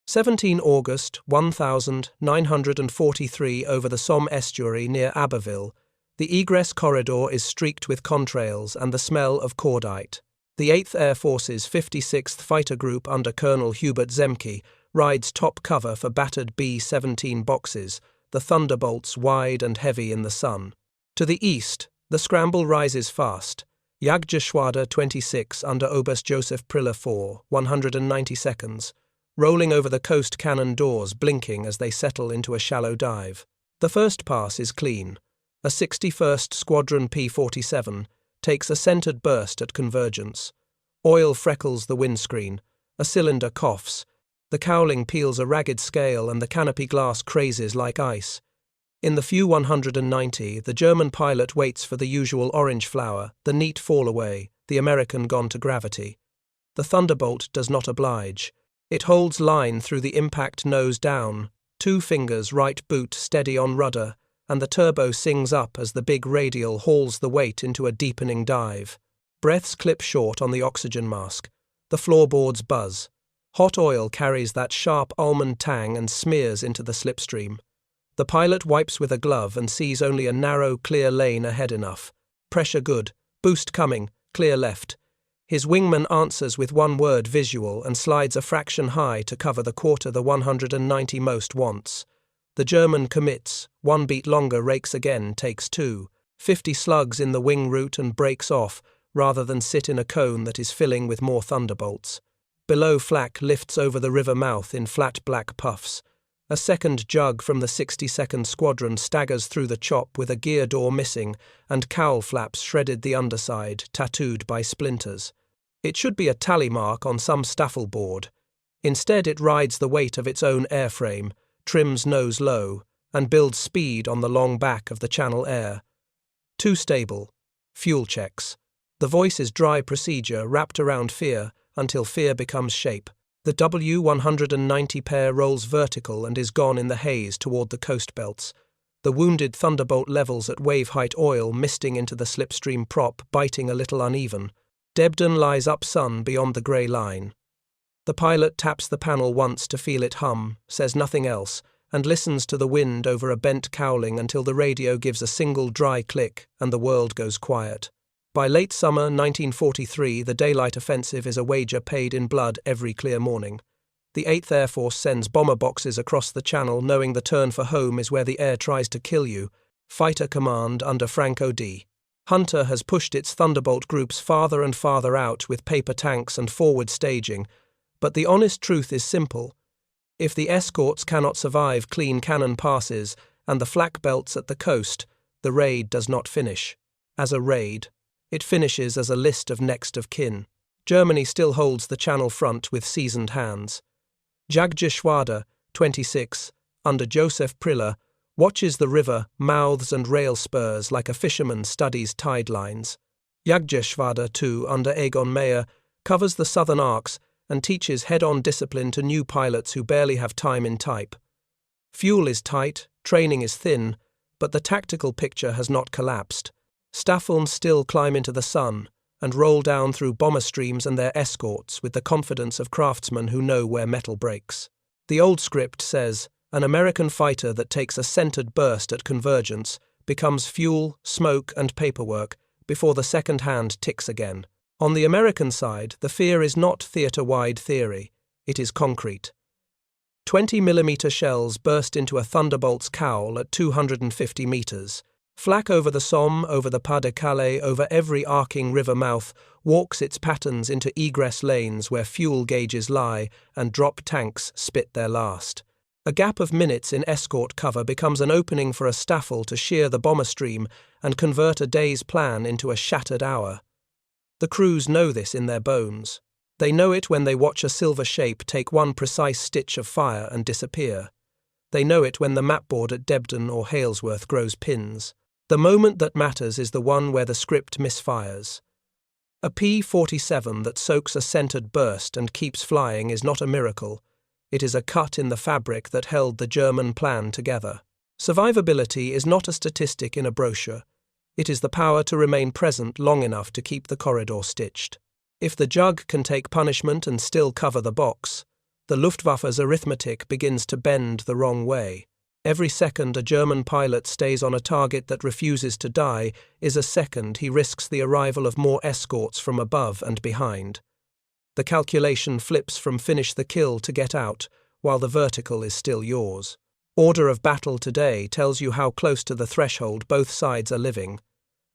17 August 1943 over the Somme estuary near Abbeville. The egress corridor is streaked with contrails and the smell of cordite. The 8th Air Force's 56th Fighter Group under Colonel Hubert Zemke rides top cover for battered B-17 boxes, the Thunderbolts wide and heavy in the sun. To the east, the scramble rises fast. Jagdgeschwader 26 under Oberst Joseph Priller 4, 192nd, rolling over the coast cannon doors, blinking as they settle into a shallow dive. The first pass is clean. A 61st Squadron P-47 takes a centered burst at convergence. Oil freckles the windscreen. A cylinder coughs. The cowling peels a ragged scale and the canopy glass crazes like ice. In the few 190, the German pilot waits for the usual orange flower, the neat fall away, the American gone to gravity. The Thunderbolt does not oblige. It holds line through the impact nose down, 2 fingers right boot steady on rudder, and the turbo sings up as the big radial hauls the weight into a deepening dive. Breaths clip short on the oxygen mask. The floorboards buzz. Hot oil carries that sharp almond tang and smears into the slipstream. The pilot wipes with a glove and sees only a narrow, clear lane ahead enough. Pressure good. Boost coming. Clear left. His wingman answers with one word visual and slides a fraction high to cover the quarter the 190 most wants. The German commits, 1 beat longer, rakes again, takes 2, 50 slugs in the wing root and breaks off, rather than sit in a cone that is filling with more Thunderbolts. Below, flak lifts over the river mouth in flat black puffs. A second Jug from the 62nd Squadron staggers through the chop with a gear door missing and cowl flaps shredded the underside, tattooed by splinters. It should be a tally mark on some staffel board. Instead, it rides the weight of its own airframe, trims nose low, and builds speed on the long back of the Channel air. Too stable. Fuel checks. The voice is dry procedure wrapped around fear until fear becomes shape. The W-190 pair rolls vertical and is gone in the haze toward the coast belts. The wounded Thunderbolt levels at wave height, oil misting into the slipstream prop, biting a little uneven. Debden lies up sun beyond the grey line. The pilot taps the panel once to feel it hum, says nothing else, and listens to the wind over a bent cowling until the radio gives a single dry click and the world goes quiet. By late summer 1943, the daylight offensive is a wager paid in blood every clear morning. The 8th Air Force sends bomber boxes across the Channel, knowing the turn for home is where the air tries to kill you. Fighter Command under Franco D. Hunter has pushed its Thunderbolt groups farther and farther out with paper tanks and forward staging, but the honest truth is simple. If the escorts cannot survive clean cannon passes and the flak belts at the coast, the raid does not finish as a raid. It finishes as a list of next of kin. Germany still holds the Channel front with seasoned hands. Jagdgeschwader 26, under Joseph Priller, watches the river, mouths and rail spurs like a fisherman studies tide lines. Jagdgeschwader 2, under Egon Meyer, covers the southern arcs and teaches head-on discipline to new pilots who barely have time in type. Fuel is tight, training is thin, but the tactical picture has not collapsed. Staffeln still climb into the sun and roll down through bomber streams and their escorts with the confidence of craftsmen who know where metal breaks. The old script says, an American fighter that takes a centered burst at convergence becomes fuel, smoke and paperwork before the second hand ticks again. On the American side, the fear is not theatre-wide theory, it is concrete. 20mm shells burst into a Thunderbolt's cowl at 250 metres. Flak over the Somme, over the Pas de Calais, over every arcing river mouth, walks its patterns into egress lanes where fuel gauges lie and drop tanks spit their last. A gap of minutes in escort cover becomes an opening for a staffel to shear the bomber stream and convert a day's plan into a shattered hour. The crews know this in their bones. They know it when they watch a silver shape take one precise stitch of fire and disappear. They know it when the mapboard at Debden or Halesworth grows pins. The moment that matters is the one where the script misfires. A P-47 that soaks a centered burst and keeps flying is not a miracle. It is a cut in the fabric that held the German plan together. Survivability is not a statistic in a brochure. It is the power to remain present long enough to keep the corridor stitched. If the Jug can take punishment and still cover the box, the Luftwaffe's arithmetic begins to bend the wrong way. Every second a German pilot stays on a target that refuses to die is a second he risks the arrival of more escorts from above and behind. The calculation flips from finish the kill to get out, while the vertical is still yours. Order of battle today tells you how close to the threshold both sides are living.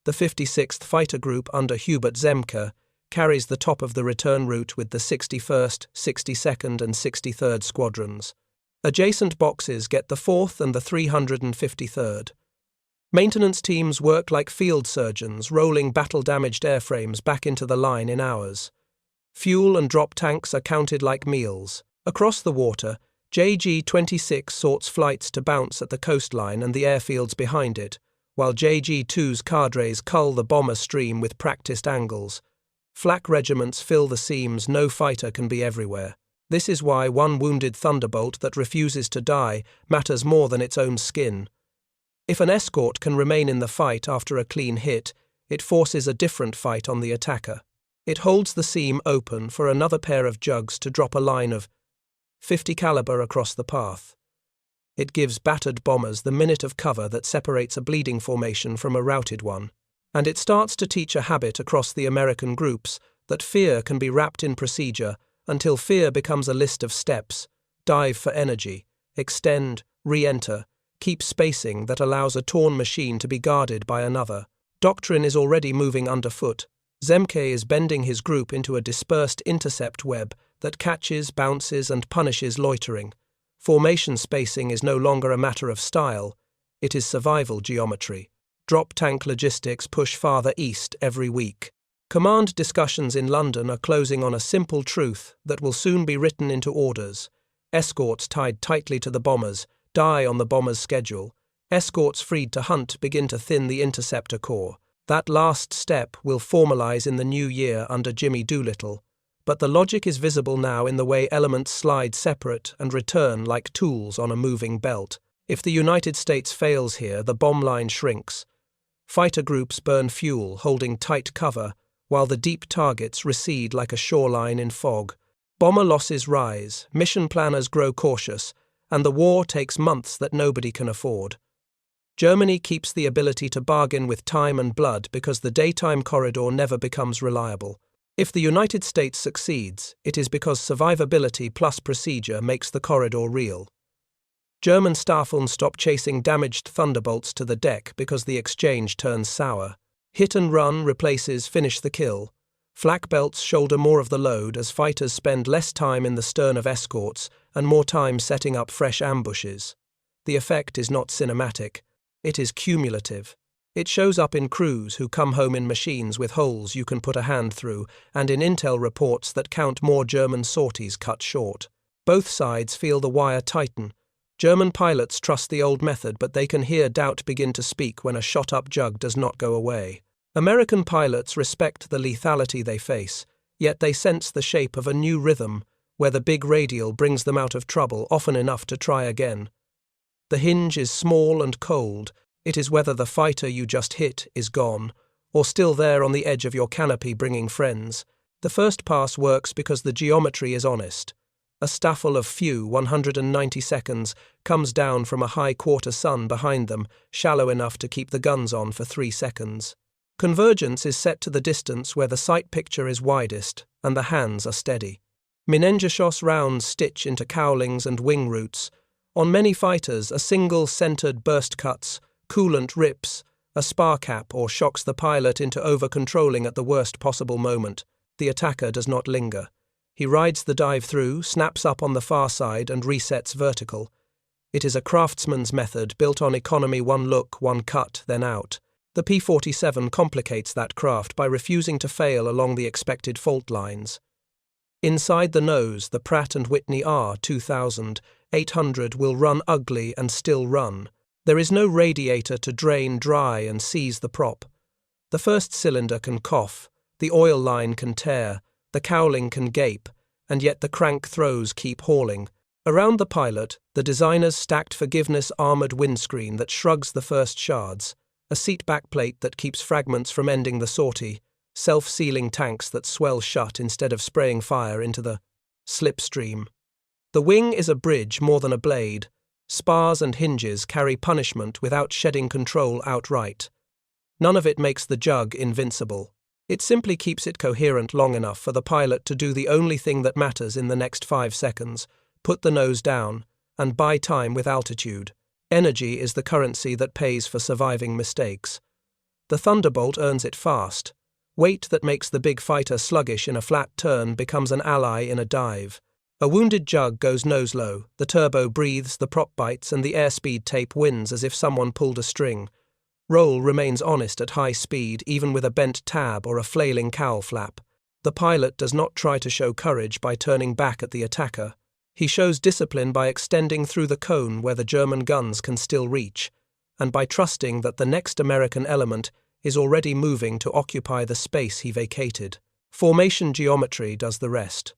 The 56th Fighter Group under Hubert Zemke carries the top of the return route with the 61st, 62nd and 63rd Squadrons. Adjacent boxes get the 4th and the 353rd. Maintenance teams work like field surgeons, rolling battle-damaged airframes back into the line in hours. Fuel and drop tanks are counted like meals. Across the water, JG-26 sorts flights to bounce at the coastline and the airfields behind it, while JG-2's cadres cull the bomber stream with practiced angles. Flak regiments fill the seams. No fighter can be everywhere. This is why one wounded Thunderbolt that refuses to die matters more than its own skin. If an escort can remain in the fight after a clean hit, it forces a different fight on the attacker. It holds the seam open for another pair of Jugs to drop a line of 50 caliber across the path. It gives battered bombers the minute of cover that separates a bleeding formation from a routed one. And it starts to teach a habit across the American groups that fear can be wrapped in procedure until fear becomes a list of steps: dive for energy, extend, re-enter, keep spacing that allows a torn machine to be guarded by another. Doctrine is already moving underfoot. Zemke is bending his group into a dispersed intercept web that catches, bounces and punishes loitering. Formation spacing is no longer a matter of style, it is survival geometry. Drop tank logistics push farther east every week. Command discussions in London are closing on a simple truth that will soon be written into orders. Escorts tied tightly to the bombers die on the bombers' schedule. Escorts freed to hunt begin to thin the interceptor corps. That last step will formalize in the new year under Jimmy Doolittle. But the logic is visible now in the way elements slide separate and return like tools on a moving belt. If the United States fails here, the bomb line shrinks. Fighter groups burn fuel, holding tight cover, while the deep targets recede like a shoreline in fog. Bomber losses rise, mission planners grow cautious, and the war takes months that nobody can afford. Germany keeps the ability to bargain with time and blood because the daytime corridor never becomes reliable. If the United States succeeds, it is because survivability plus procedure makes the corridor real. German Staffeln stop chasing damaged Thunderbolts to the deck because the exchange turns sour. Hit and run replaces finish the kill. Flak belts shoulder more of the load as fighters spend less time in the stern of escorts and more time setting up fresh ambushes. The effect is not cinematic, it is cumulative. It shows up in crews who come home in machines with holes you can put a hand through, and in intel reports that count more German sorties cut short. Both sides feel the wire tighten. German pilots trust the old method, but they can hear doubt begin to speak when a shot-up Jug does not go away. American pilots respect the lethality they face, yet they sense the shape of a new rhythm, where the big radial brings them out of trouble often enough to try again. The hinge is small and cold. It is whether the fighter you just hit is gone, or still there on the edge of your canopy bringing friends. The first pass works because the geometry is honest. A staffel of few 190 seconds comes down from a high quarter sun behind them, shallow enough to keep the guns on for 3 seconds. Convergence is set to the distance where the sight picture is widest and the hands are steady. Minengeschoss rounds stitch into cowlings and wing roots. On many fighters, a single centered burst cuts, coolant rips, a spar cap or shocks the pilot into over-controlling at the worst possible moment. The attacker does not linger. He rides the dive through, snaps up on the far side and resets vertical. It is a craftsman's method built on economy: one look, one cut, then out. The P-47 complicates that craft by refusing to fail along the expected fault lines. Inside the nose, the Pratt Whitney R-2800 will run ugly and still run. There is no radiator to drain dry and seize the prop. The first cylinder can cough, the oil line can tear, the cowling can gape, and yet the crank throws keep hauling. Around the pilot, the designer's stacked forgiveness armoured windscreen that shrugs the first shards, a seat backplate that keeps fragments from ending the sortie, self-sealing tanks that swell shut instead of spraying fire into the slipstream. The wing is a bridge more than a blade. Spars and hinges carry punishment without shedding control outright. None of it makes the Jug invincible. It simply keeps it coherent long enough for the pilot to do the only thing that matters in the next 5 seconds, put the nose down, and buy time with altitude. Energy is the currency that pays for surviving mistakes. The Thunderbolt earns it fast. Weight that makes the big fighter sluggish in a flat turn becomes an ally in a dive. A wounded Jug goes nose low, the turbo breathes, the prop bites, and the airspeed tape wins as if someone pulled a string. Roll remains honest at high speed, even with a bent tab or a flailing cowl flap. The pilot does not try to show courage by turning back at the attacker. He shows discipline by extending through the cone where the German guns can still reach, and by trusting that the next American element is already moving to occupy the space he vacated. Formation geometry does the rest.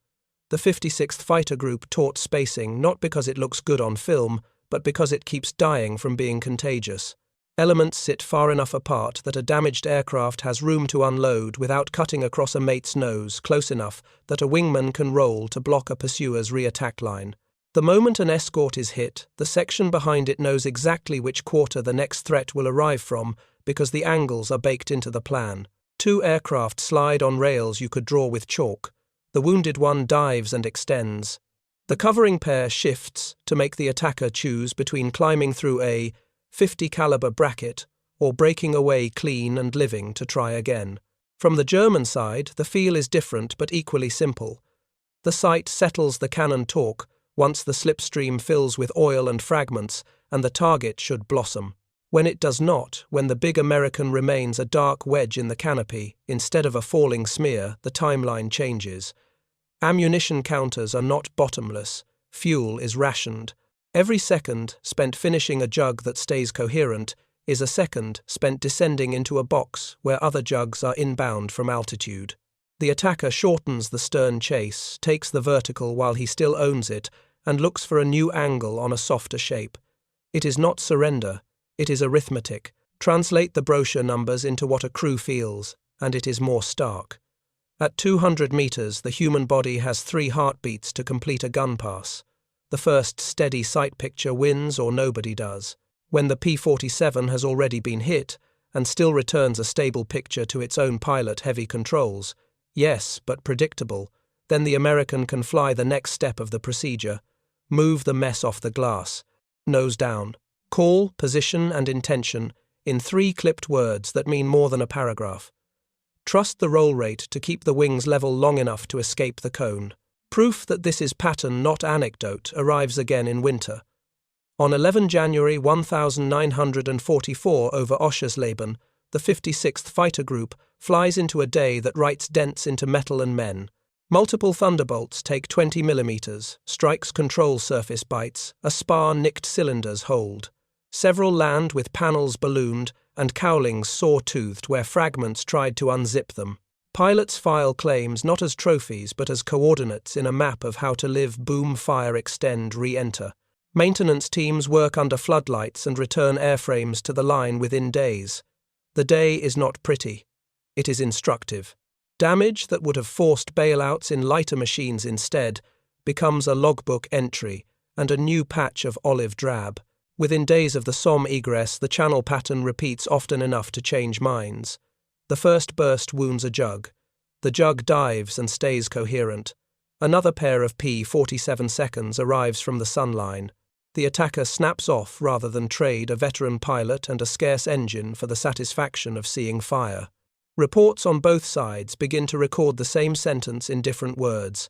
The 56th Fighter Group taught spacing not because it looks good on film, but because it keeps dying from being contagious. Elements sit far enough apart that a damaged aircraft has room to unload without cutting across a mate's nose, close enough that a wingman can roll to block a pursuer's re-attack line. The moment an escort is hit, the section behind it knows exactly which quarter the next threat will arrive from because the angles are baked into the plan. 2 aircraft slide on rails you could draw with chalk. The wounded one dives and extends. The covering pair shifts to make the attacker choose between climbing through a 50 caliber bracket or breaking away clean and living to try again. From the German side, the feel is different but equally simple. The sight settles the cannon torque once the slipstream fills with oil and fragments, and the target should blossom. When it does not, when the big American remains a dark wedge in the canopy, instead of a falling smear, the timeline changes. Ammunition counters are not bottomless. Fuel is rationed. Every second spent finishing a Jug that stays coherent is a second spent descending into a box where other Jugs are inbound from altitude. The attacker shortens the stern chase, takes the vertical while he still owns it, and looks for a new angle on a softer shape. It is not surrender, it is arithmetic. Translate the brochure numbers into what a crew feels, and it is more stark. At 200 meters, the human body has 3 heartbeats to complete a gun pass. The first steady sight picture wins or nobody does. When the P-47 has already been hit and still returns a stable picture to its own pilot-heavy controls, yes, but predictable, then the American can fly the next step of the procedure, move the mess off the glass, nose down, call, position, and intention in 3 clipped words that mean more than a paragraph. Trust the roll rate to keep the wings level long enough to escape the cone. Proof that this is pattern, not anecdote, arrives again in winter. On 11 January 1944 over Oschersleben, the 56th Fighter Group flies into a day that writes dents into metal and men. Multiple Thunderbolts take 20 millimeters, strikes control surface bites, a spar nicked cylinders hold. Several land with panels ballooned and cowlings saw-toothed where fragments tried to unzip them. Pilots file claims not as trophies but as coordinates in a map of how to live, boom, fire, extend, re-enter. Maintenance teams work under floodlights and return airframes to the line within days. The day is not pretty. It is instructive. Damage that would have forced bailouts in lighter machines instead becomes a logbook entry and a new patch of olive drab. Within days of the Somme egress, the channel pattern repeats often enough to change minds. The first burst wounds a Jug. The Jug dives and stays coherent. Another pair of P-47 seconds arrives from the sunline. The attacker snaps off rather than trade a veteran pilot and a scarce engine for the satisfaction of seeing fire. Reports on both sides begin to record the same sentence in different words.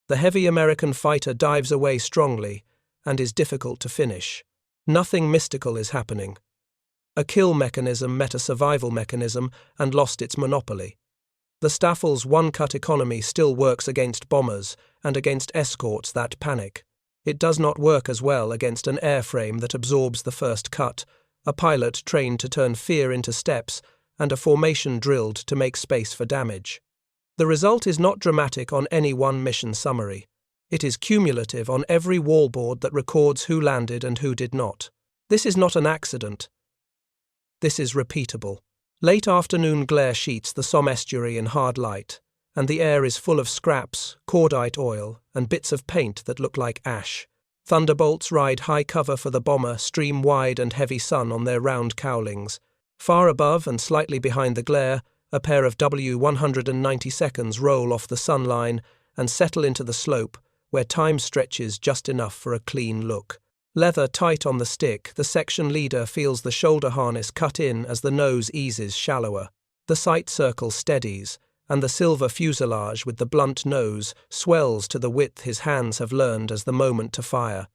The heavy American fighter dives away strongly and is difficult to finish. Nothing mystical is happening. A kill mechanism met a survival mechanism and lost its monopoly. The Staffel's one-cut economy still works against bombers and against escorts that panic. It does not work as well against an airframe that absorbs the first cut, a pilot trained to turn fear into steps, and a formation drilled to make space for damage. The result is not dramatic on any one mission summary. It is cumulative on every wallboard that records who landed and who did not. This is not an accident. This is repeatable. Late afternoon glare sheets the Somme estuary in hard light. and the air is full of scraps, cordite oil, and bits of paint that look like ash. Thunderbolts ride high cover for the bomber, stream wide and heavy sun on their round cowlings. Far above and slightly behind the glare, a pair of W-192s roll off the sun line and settle into the slope, where time stretches just enough for a clean look. Leather tight on the stick, the section leader feels the shoulder harness cut in as the nose eases shallower. The sight circle steadies, and the silver fuselage with the blunt nose swells to the width his hands have learned as the moment to fire.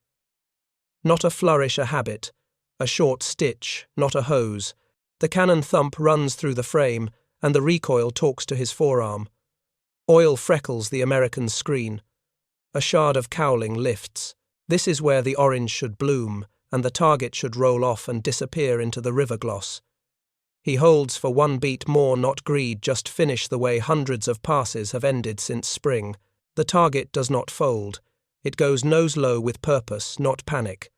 Not a flourish, a habit, a short stitch, not a hose. The cannon thump runs through the frame, and the recoil talks to his forearm. Oil freckles the American's screen. A shard of cowling lifts. This is where the orange should bloom, and the target should roll off and disappear into the river gloss. He holds for one beat more, not greed, just finish the way hundreds of passes have ended since spring. The target does not fold. It goes nose low with purpose, not panic.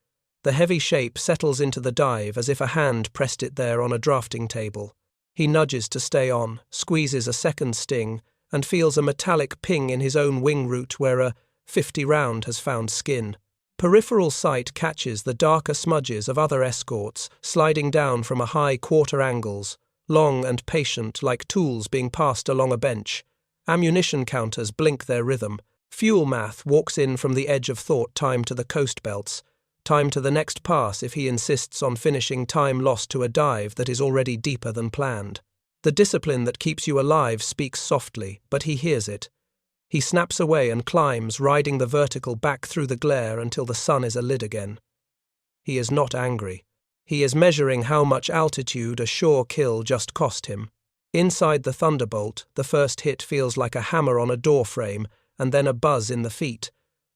The heavy shape settles into the dive as if a hand pressed it there on a drafting table. He nudges to stay on, squeezes a second sting, and feels a metallic ping in his own wing root where a 50 round has found skin. Peripheral sight catches the darker smudges of other escorts sliding down from a high quarter angles, long and patient like tools being passed along a bench. Ammunition counters blink their rhythm. Fuel math walks in from the edge of thought, time to the coast belts, time to the next pass if he insists on finishing time lost to a dive that is already deeper than planned. The discipline that keeps you alive speaks softly, but he hears it. He snaps away and climbs, riding the vertical back through the glare until the sun is a lid again. He is not angry. He is measuring how much altitude a sure kill just cost him. Inside the Thunderbolt, the first hit feels like a hammer on a door frame, and then a buzz in the feet.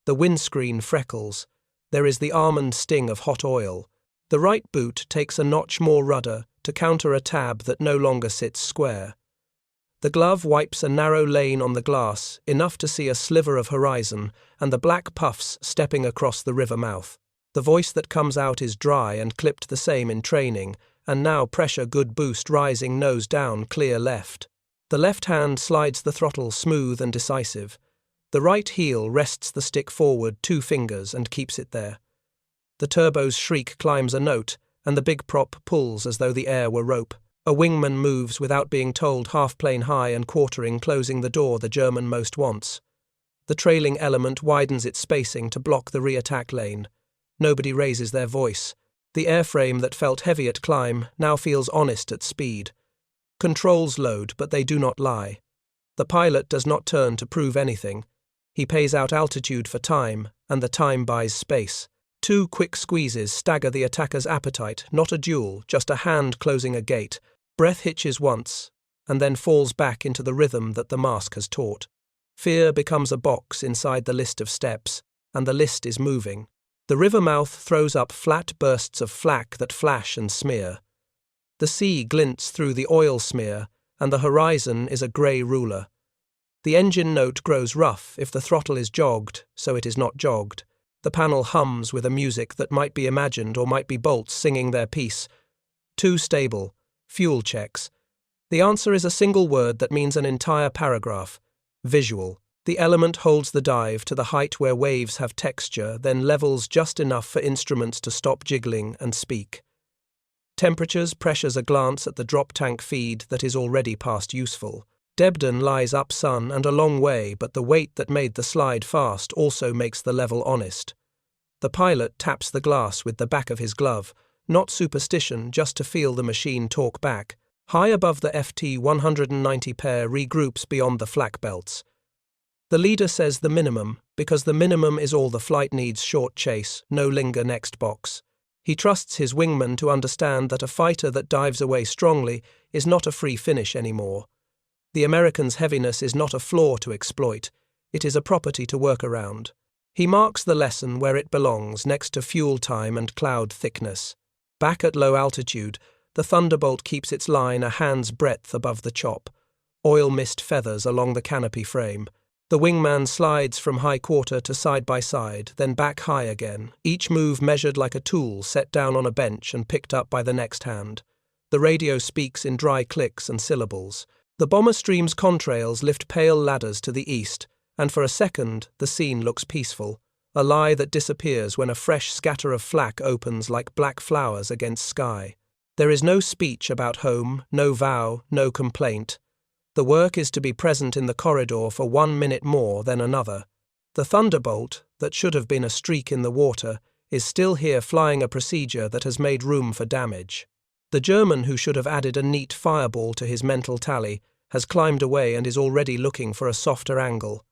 The windscreen freckles. There is the almond sting of hot oil. The right boot takes a notch more rudder to counter a tab that no longer sits square. The glove wipes a narrow lane on the glass, enough to see a sliver of horizon, and the black puffs stepping across the river mouth. The voice that comes out is dry and clipped the same in training, and now pressure good boost rising nose down clear left. The left hand slides the throttle smooth and decisive. The right heel rests the stick forward 2 fingers and keeps it there. The turbo's shriek climbs a note, and the big prop pulls as though the air were rope. A wingman moves without being told, half-plane high and quartering, closing the door the German most wants. The trailing element widens its spacing to block the re-attack lane. Nobody raises their voice. The airframe that felt heavy at climb now feels honest at speed. Controls load, but they do not lie. The pilot does not turn to prove anything. He pays out altitude for time, and the time buys space. 2 quick squeezes stagger the attacker's appetite, not a duel, just a hand closing a gate. Breath hitches once, and then falls back into the rhythm that the mask has taught. Fear becomes a box inside the list of steps, and the list is moving. The river mouth throws up flat bursts of flak that flash and smear. The sea glints through the oil smear, and the horizon is a grey ruler. The engine note grows rough if the throttle is jogged, so it is not jogged. The panel hums with a music that might be imagined or might be bolts singing their piece. Too stable. Fuel checks. The answer is a single word that means an entire paragraph. Visual. The element holds the dive to the height where waves have texture, then levels just enough for instruments to stop jiggling and speak. Temperatures pressures a glance at the drop tank feed that is already past useful. Debden lies up sun and a long way, but the weight that made the slide fast also makes the level honest. The pilot taps the glass with the back of his glove. Not superstition, just to feel the machine talk back. High above the FT-190 pair regroups beyond the flak belts. The leader says the minimum, because the minimum is all the flight needs: short chase, no linger next box. He trusts his wingman to understand that a fighter that dives away strongly is not a free finish anymore. The American's heaviness is not a flaw to exploit, it is a property to work around. He marks the lesson where it belongs, next to fuel time and cloud thickness. Back at low altitude, the Thunderbolt keeps its line a hand's breadth above the chop. Oil mist feathers along the canopy frame. The wingman slides from high quarter to side by side, then back high again, each move measured like a tool set down on a bench and picked up by the next hand. The radio speaks in dry clicks and syllables. The bomber stream's contrails lift pale ladders to the east, and for a second the scene looks peaceful, a lie that disappears when a fresh scatter of flak opens like black flowers against sky. There is no speech about home, no vow, no complaint. The work is to be present in the corridor for 1 minute more than another. The Thunderbolt, that should have been a streak in the water, is still here flying a procedure that has made room for damage. The German who should have added a neat fireball to his mental tally has climbed away and is already looking for a softer angle.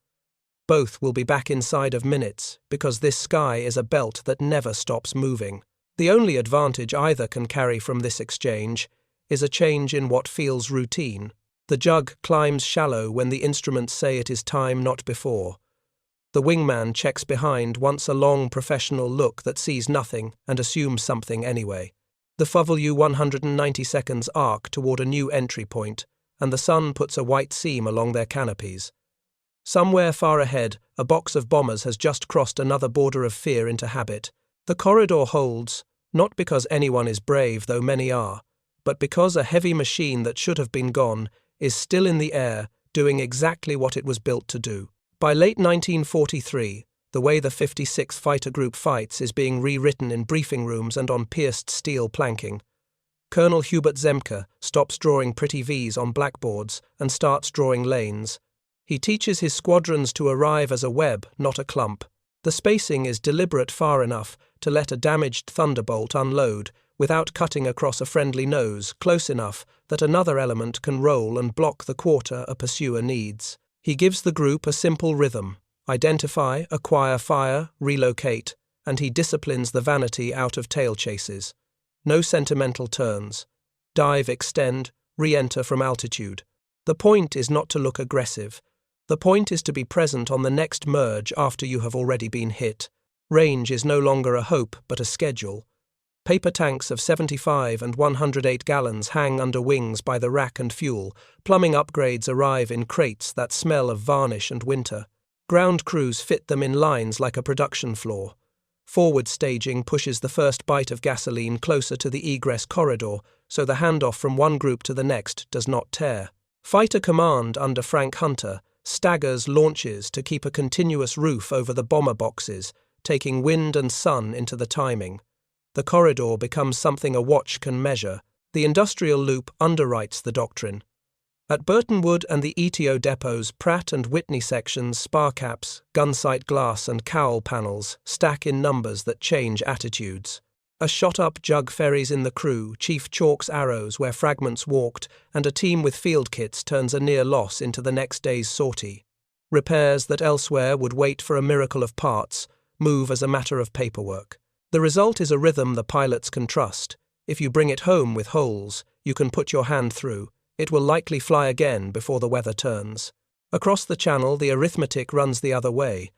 Both will be back inside of minutes, because this sky is a belt that never stops moving. The only advantage either can carry from this exchange is a change in what feels routine. The jug climbs shallow when the instruments say it is time, not before. The wingman checks behind, wants a long professional look that sees nothing and assumes something anyway. The FW 190 seconds arc toward a new entry point, and the sun puts a white seam along their canopies. Somewhere far ahead, a box of bombers has just crossed another border of fear into habit. The corridor holds, not because anyone is brave, though many are, but because a heavy machine that should have been gone is still in the air, doing exactly what it was built to do. By late 1943, the way the 56th Fighter Group fights is being rewritten in briefing rooms and on pierced steel planking. Colonel Hubert Zemke stops drawing pretty V's on blackboards and starts drawing lanes. He teaches his squadrons to arrive as a web, not a clump. The spacing is deliberate far enough to let a damaged Thunderbolt unload without cutting across a friendly nose, close enough that another element can roll and block the quarter a pursuer needs. He gives the group a simple rhythm: identify, acquire fire, relocate, and he disciplines the vanity out of tail chases. No sentimental turns. Dive, extend, re-enter from altitude. The point is not to look aggressive. The point is to be present on the next merge after you have already been hit. Range is no longer a hope but a schedule. Paper tanks of 75 and 108 gallons hang under wings by the rack and fuel. Plumbing upgrades arrive in crates that smell of varnish and winter. Ground crews fit them in lines like a production floor. Forward staging pushes the first bite of gasoline closer to the egress corridor, so the handoff from one group to the next does not tear. Fighter Command under Frank Hunter staggers launches to keep a continuous roof over the bomber boxes, taking wind and sun into the timing. The corridor becomes something a watch can measure. The industrial loop underwrites the doctrine. At Burtonwood and the ETO depots, Pratt and Whitney sections, spar caps, gunsight glass and cowl panels stack in numbers that change attitudes. A shot-up jug ferries in the crew, Chief chalks arrows where fragments walked, and a team with field kits turns a near loss into the next day's sortie. Repairs that elsewhere would wait for a miracle of parts move as a matter of paperwork. The result is a rhythm the pilots can trust. If you bring it home with holes, you can put your hand through. It will likely fly again before the weather turns. Across the channel, the arithmetic runs the other way.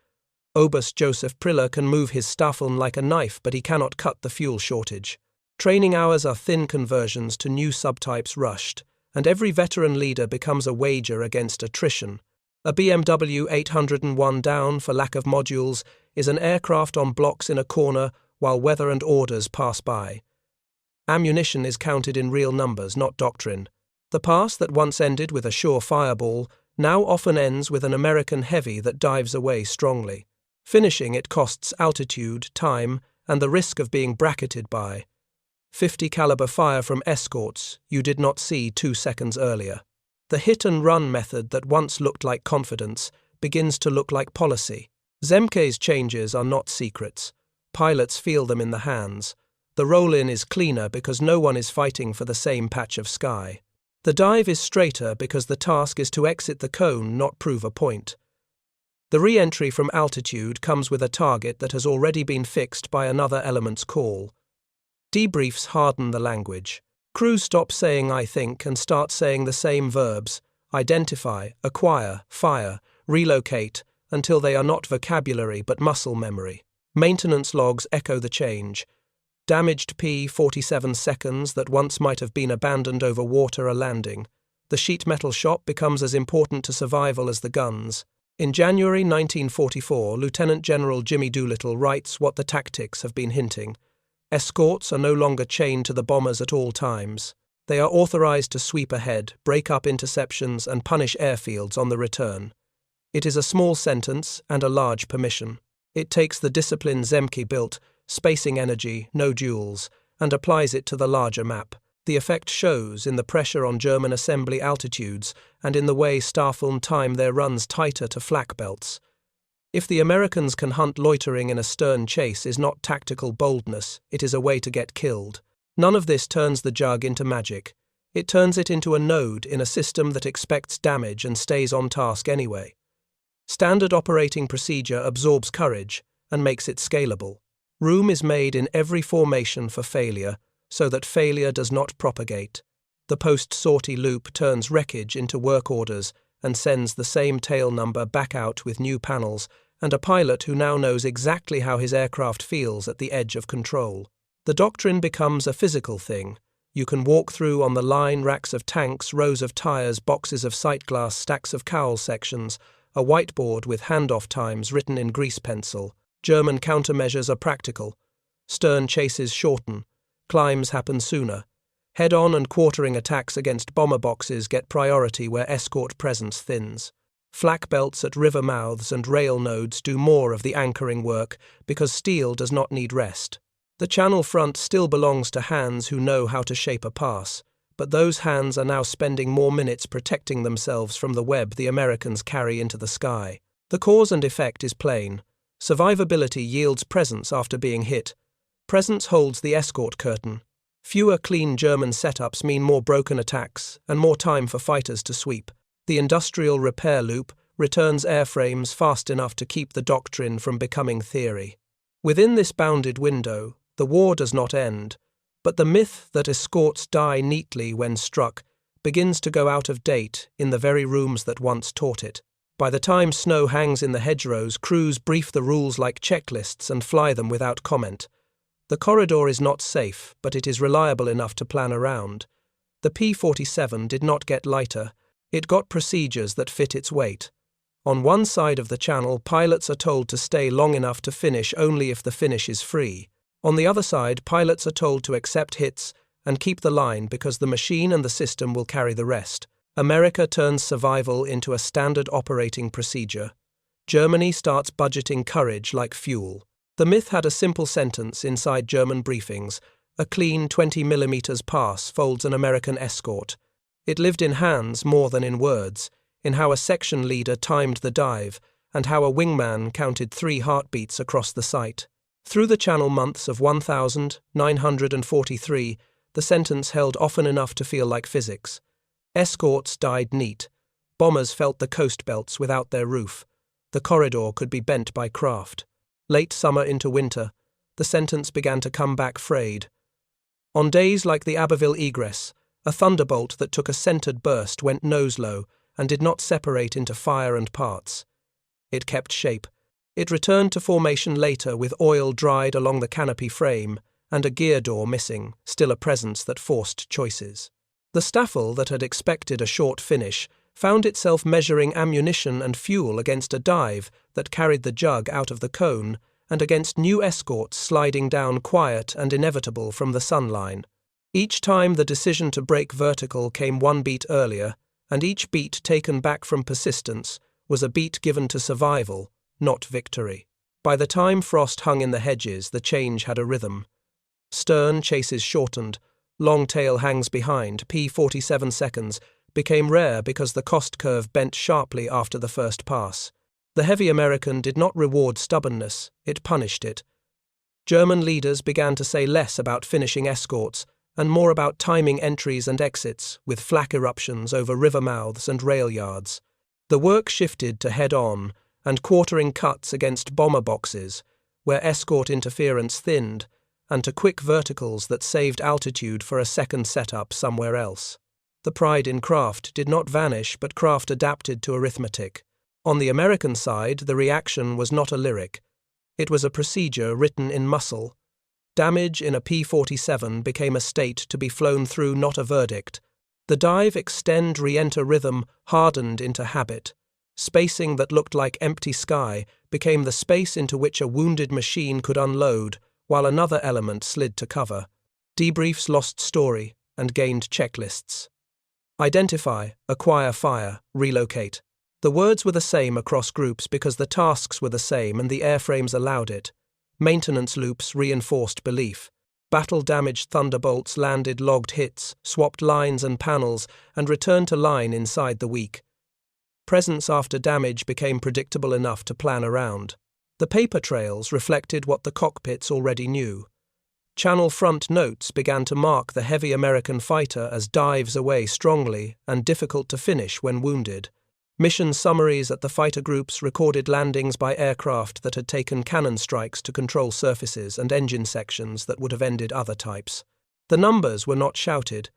Oberst Joseph Priller can move his Staffeln like a knife, but he cannot cut the fuel shortage. Training hours are thin conversions to new subtypes rushed, and every veteran leader becomes a wager against attrition. A BMW 801 down for lack of modules is an aircraft on blocks in a corner while weather and orders pass by. Ammunition is counted in real numbers, not doctrine. The pass that once ended with a sure fireball now often ends with an American heavy that dives away strongly. Finishing it costs altitude, time, and the risk of being bracketed by 50 caliber fire from escorts you did not see 2 seconds earlier. The hit-and-run method that once looked like confidence begins to look like policy. Zemke's changes are not secrets. Pilots feel them in the hands. The roll-in is cleaner because no one is fighting for the same patch of sky. The dive is straighter because the task is to exit the cone, not prove a point. The re-entry from altitude comes with a target that has already been fixed by another element's call. Debriefs harden the language. Crews stop saying "I think" and start saying the same verbs: identify, acquire, fire, relocate, until they are not vocabulary but muscle memory. Maintenance logs echo the change. Damaged P-47 seconds that once might have been abandoned over water are landing. The sheet metal shop becomes as important to survival as the guns. In January 1944, Lieutenant General Jimmy Doolittle writes what the tactics have been hinting. Escorts are no longer chained to the bombers at all times. They are authorized to sweep ahead, break up interceptions, and punish airfields on the return. It is a small sentence and a large permission. It takes the discipline Zemke built, spacing energy, no duels, and applies it to the larger map. The effect shows in the pressure on German assembly altitudes and in the way Staffel time their runs tighter to flak belts. If the Americans can hunt loitering in a stern chase is not tactical boldness, it is a way to get killed. None of this turns the Jug into magic. It turns it into a node in a system that expects damage and stays on task anyway. Standard operating procedure absorbs courage and makes it scalable. Room is made in every formation for failure, so that failure does not propagate. The post-sortie loop turns wreckage into work orders and sends the same tail number back out with new panels and a pilot who now knows exactly how his aircraft feels at the edge of control. The doctrine becomes a physical thing. You can walk through on the line racks of tanks, rows of tires, boxes of sight glass, stacks of cowl sections, a whiteboard with handoff times written in grease pencil. German countermeasures are practical. Stern chases shorten. Climbs happen sooner. Head-on and quartering attacks against bomber boxes get priority where escort presence thins. Flak belts at river mouths and rail nodes do more of the anchoring work because steel does not need rest. The channel front still belongs to hands who know how to shape a pass, but those hands are now spending more minutes protecting themselves from the web the Americans carry into the sky. The cause and effect is plain. Survivability yields presence after being hit. Presence holds the escort curtain. Fewer clean German setups mean more broken attacks and more time for fighters to sweep. The industrial repair loop returns airframes fast enough to keep the doctrine from becoming theory. Within this bounded window, the war does not end, but the myth that escorts die neatly when struck begins to go out of date in the very rooms that once taught it. By the time snow hangs in the hedgerows, crews brief the rules like checklists and fly them without comment. The corridor is not safe, but it is reliable enough to plan around. The P-47 did not get lighter. It got procedures that fit its weight. On one side of the channel, pilots are told to stay long enough to finish only if the finish is free. On the other side, pilots are told to accept hits and keep the line because the machine and the system will carry the rest. America turns survival into a standard operating procedure. Germany starts budgeting courage like fuel. The myth had a simple sentence inside German briefings. A clean 20mm pass folds an American escort. It lived in hands more than in words, in how a section leader timed the dive and how a wingman counted 3 heartbeats across the sight. Through the channel months of 1943, the sentence held often enough to feel like physics. Escorts died neat. Bombers felt the coast belts without their roof. The corridor could be bent by craft. Late summer into winter, the sentence began to come back frayed. On days like the Abbeville egress, a Thunderbolt that took a centered burst went nose-low and did not separate into fire and parts. It kept shape. It returned to formation later with oil dried along the canopy frame and a gear door missing, still a presence that forced choices. The Staffel that had expected a short finish found itself measuring ammunition and fuel against a dive that carried the Jug out of the cone and against new escorts sliding down quiet and inevitable from the sunline. Each time the decision to break vertical came one beat earlier, and each beat taken back from persistence was a beat given to survival, not victory. By the time frost hung in the hedges, the change had a rhythm. Stern chases shortened, long tail hangs behind, P-47 seconds became rare because the cost curve bent sharply after the first pass. The heavy American did not reward stubbornness, it punished it. German leaders began to say less about finishing escorts and more about timing entries and exits, with flak eruptions over river mouths and rail yards. The work shifted to head-on and quartering cuts against bomber boxes, where escort interference thinned, and to quick verticals that saved altitude for a second setup somewhere else. The pride in craft did not vanish, but craft adapted to arithmetic. On the American side, the reaction was not a lyric. It was a procedure written in muscle. Damage in a P-47 became a state to be flown through, not a verdict. The dive, extend, re-enter rhythm hardened into habit. Spacing that looked like empty sky became the space into which a wounded machine could unload, while another element slid to cover. Debriefs lost story. and gained checklists. Identify, acquire fire, relocate. The words were the same across groups because the tasks were the same and the airframes allowed it. Maintenance loops reinforced belief. Battle-damaged Thunderbolts landed logged hits, swapped lines and panels, and returned to line inside the week. Presence after damage became predictable enough to plan around. The paper trails reflected what the cockpits already knew. Channel front notes began to mark the heavy American fighter as dives away strongly and difficult to finish when wounded. Mission summaries at the fighter groups recorded landings by aircraft that had taken cannon strikes to control surfaces and engine sections that would have ended other types. The numbers were not shouted.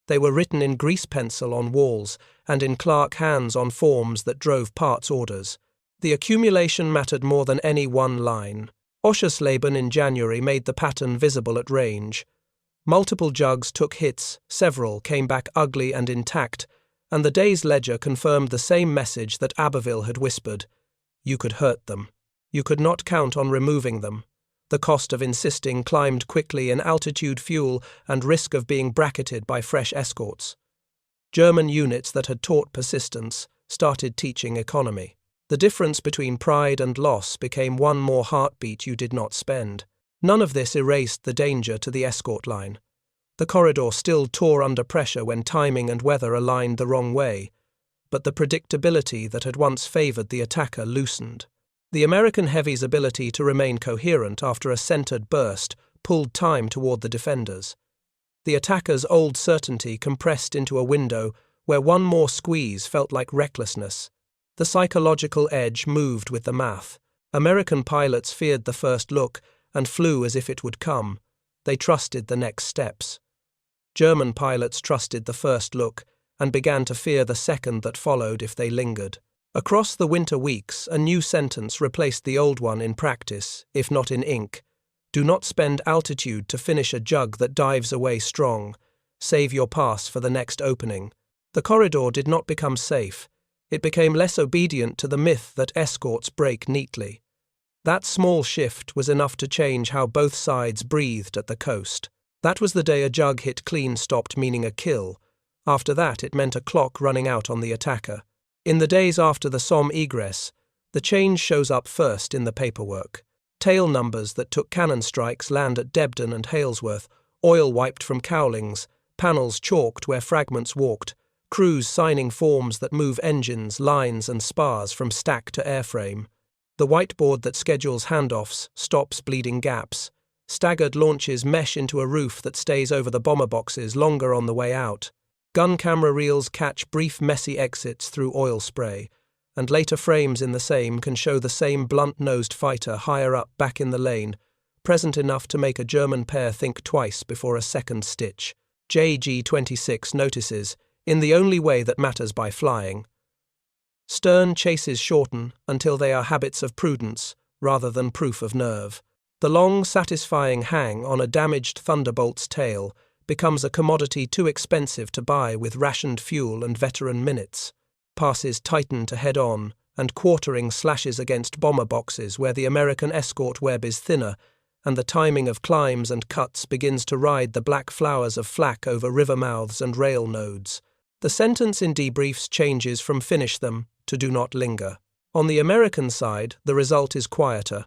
They were written in grease pencil on walls and in clerk hands on forms that drove parts orders. The accumulation mattered more than any one line. Oschersleben in January made the pattern visible at range. Multiple Jugs took hits, several came back ugly and intact, and the day's ledger confirmed the same message that Abbeville had whispered. You could hurt them. You could not count on removing them. The cost of insisting climbed quickly in altitude fuel and risk of being bracketed by fresh escorts. German units that had taught persistence started teaching economy. The difference between pride and loss became one more heartbeat you did not spend. None of this erased the danger to the escort line. The corridor still tore under pressure when timing and weather aligned the wrong way, but the predictability that had once favored the attacker loosened. The American heavy's ability to remain coherent after a centered burst pulled time toward the defenders. The attacker's old certainty compressed into a window where one more squeeze felt like recklessness. The psychological edge moved with the math. American pilots feared the first look and flew as if it would come. They trusted the next steps. German pilots trusted the first look and began to fear the second that followed if they lingered. Across the winter weeks, a new sentence replaced the old one in practice, if not in ink. Do not spend altitude to finish a jug that dives away strong. Save your pass for the next opening. The corridor did not become safe. It became less obedient to the myth that escorts break neatly. That small shift was enough to change how both sides breathed at the coast. That was the day a jug hit clean stopped meaning a kill. After that, it meant a clock running out on the attacker. In the days after the Somme egress, the change shows up first in the paperwork. Tail numbers that took cannon strikes land at Debden and Halesworth, oil wiped from cowlings, panels chalked where fragments walked, crews signing forms that move engines, lines and spars from stack to airframe. The whiteboard that schedules handoffs stops bleeding gaps. Staggered launches mesh into a roof that stays over the bomber boxes longer on the way out. Gun camera reels catch brief messy exits through oil spray, and later frames in the same can show the same blunt-nosed fighter higher up back in the lane, present enough to make a German pair think twice before a second stitch. JG-26 notices, in the only way that matters by flying. Stern chases shorten until they are habits of prudence rather than proof of nerve. The long, satisfying hang on a damaged Thunderbolt's tail becomes a commodity too expensive to buy with rationed fuel and veteran minutes. Passes tighten to head on, and quartering slashes against bomber boxes where the American escort web is thinner, and the timing of climbs and cuts begins to ride the black flowers of flak over river mouths and rail nodes. The sentence in debriefs changes from finish them to do not linger. On the American side, the result is quieter.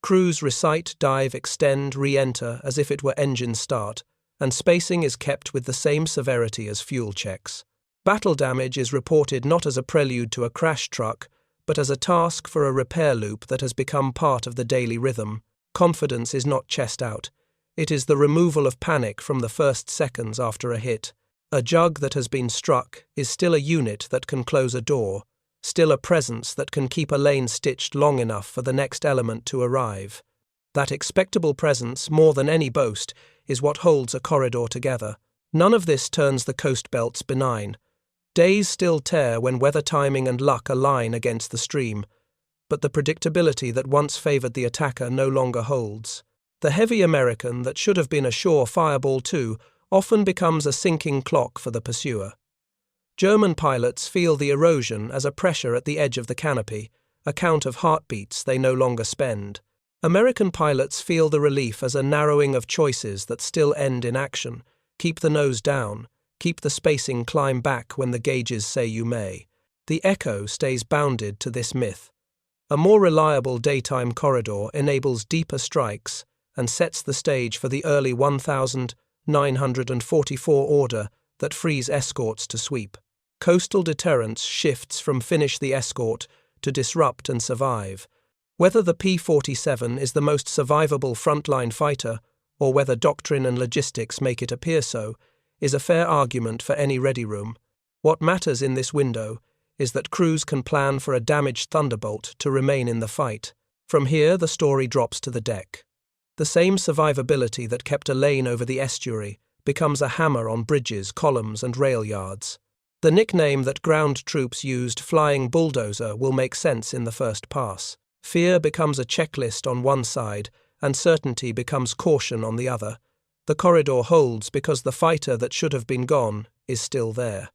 Crews recite, dive, extend, re-enter as if it were engine start, and spacing is kept with the same severity as fuel checks. Battle damage is reported not as a prelude to a crash truck, but as a task for a repair loop that has become part of the daily rhythm. Confidence is not chest out. It is the removal of panic from the first seconds after a hit. A jug that has been struck is still a unit that can close a door, still a presence that can keep a lane stitched long enough for the next element to arrive. That expectable presence, more than any boast, is what holds a corridor together. None of this turns the coast belts benign. Days still tear when weather timing and luck align against the stream, but the predictability that once favored the attacker no longer holds. The heavy American that should have been a sure fireball too often becomes a sinking clock for the pursuer. German pilots feel the erosion as a pressure at the edge of the canopy, a count of heartbeats they no longer spend. American pilots feel the relief as a narrowing of choices that still end in action, Keep the nose down. Keep the spacing climb back when the gauges say you may. The Echo stays bounded to this myth. A more reliable daytime corridor enables deeper strikes and sets the stage for the early 1944 order that frees escorts to sweep. Coastal deterrence shifts from finish the escort to disrupt and survive. Whether the P-47 is the most survivable frontline fighter, or whether doctrine and logistics make it appear so, is a fair argument for any ready room. What matters in this window is that crews can plan for a damaged Thunderbolt to remain in the fight. From here, the story drops to the deck. The same survivability that kept a lane over the estuary becomes a hammer on bridges, columns, and rail yards. The nickname that ground troops used, Flying Bulldozer, will make sense in the first pass. Fear becomes a checklist on one side, and certainty becomes caution on the other. The corridor holds because the fighter that should have been gone is still there.